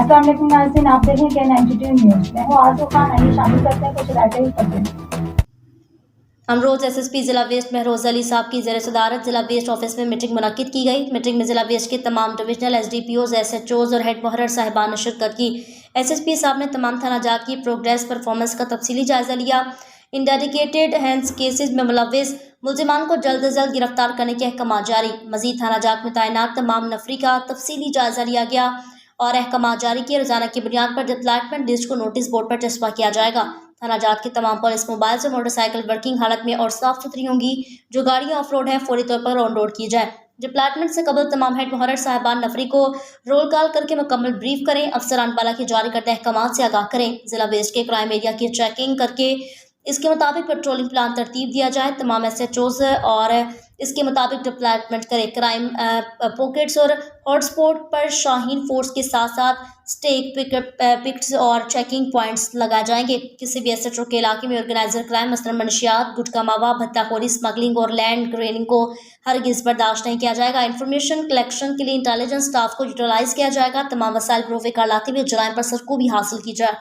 अस्सलाम वालेकुम नाज़रीन, आप देख रहे हैं K92 न्यूज़। मैं हूँ आरज़ू खान। आइए शामिल करते हैं कुछ राइटर खबरें। अमरोज एसएसपी जिला वेस्ट महरोज अली साहब की ज़ेर सदारत जिला वेस्ट ऑफिस में मीटिंग मुनक्किद की गई। मीटिंग में जिला वेस्ट के तमाम डिविजनल एसडीपीओज, एसएचओज और हेड मुहर्रर साहिबान ने शिरकत की। एसएसपी साहब ने तमाम थाना जात की प्रोग्रेस परफॉर्मेंस का तफसीली जायजा लिया। इन डेडिकेटेड हैंड्स केसेज में मुलविस मुलजिमान को जल्द अज जल्द गिरफ्तार करने के अहकाम जारी। मजीद थाना जात में तैनात तमाम नफरी का तफसीली जायजा लिया गया और अहकाम जारी किए। रोजाना की बुनियाद पर डिप्लॉयमेंट लिस्ट को नोटिस बोर्ड पर चस्पा किया जाएगा। थाना जात के तमाम पुलिस मोबाइल से मोटरसाइकिल वर्किंग हालत में और साफ सुथरी होंगी। जो गाड़ियां ऑफ रोड है फौरी तौर पर ऑन रोड की जाए। डिप्लॉयमेंट से कबल तमाम हेड मुहर्रर साहिबान नफरी को रोल कॉल करके मुकम्मल ब्रीफ करें। अफसरान बाला के जारी करते अहकाम से आगाह करें। जिला वेस्ट के क्राइम एरिया की चेकिंग करके इसके मुताबिक पेट्रोलिंग प्लान तरतीब दिया जाए। तमाम एसएचओज और इसके मुताबिक डिप्लॉयमेंट करें। क्राइम पॉकेट्स और हॉटस्पॉट पर शाहीन फोर्स के साथ साथ स्टेक पिक्स और चेकिंग पॉइंट्स लगाए जाएंगे। किसी भी एसएचओ के इलाके में ऑर्गेनाइजर क्राइम मसलन मनशियात, गुटखा मावा, भत्ताखोरी, स्मगलिंग और लैंड ग्रेनिंग को हरगिज बर्दाश्त नहीं किया जाएगा। इंफॉर्मेशन कलेक्शन के लिए इंटेलिजेंस स्टाफ को यूटिलाइज किया जाएगा। तमाम वसाइल प्रूफ कर लाते हुए जराइम पर सरकूबी हासिल की जाए।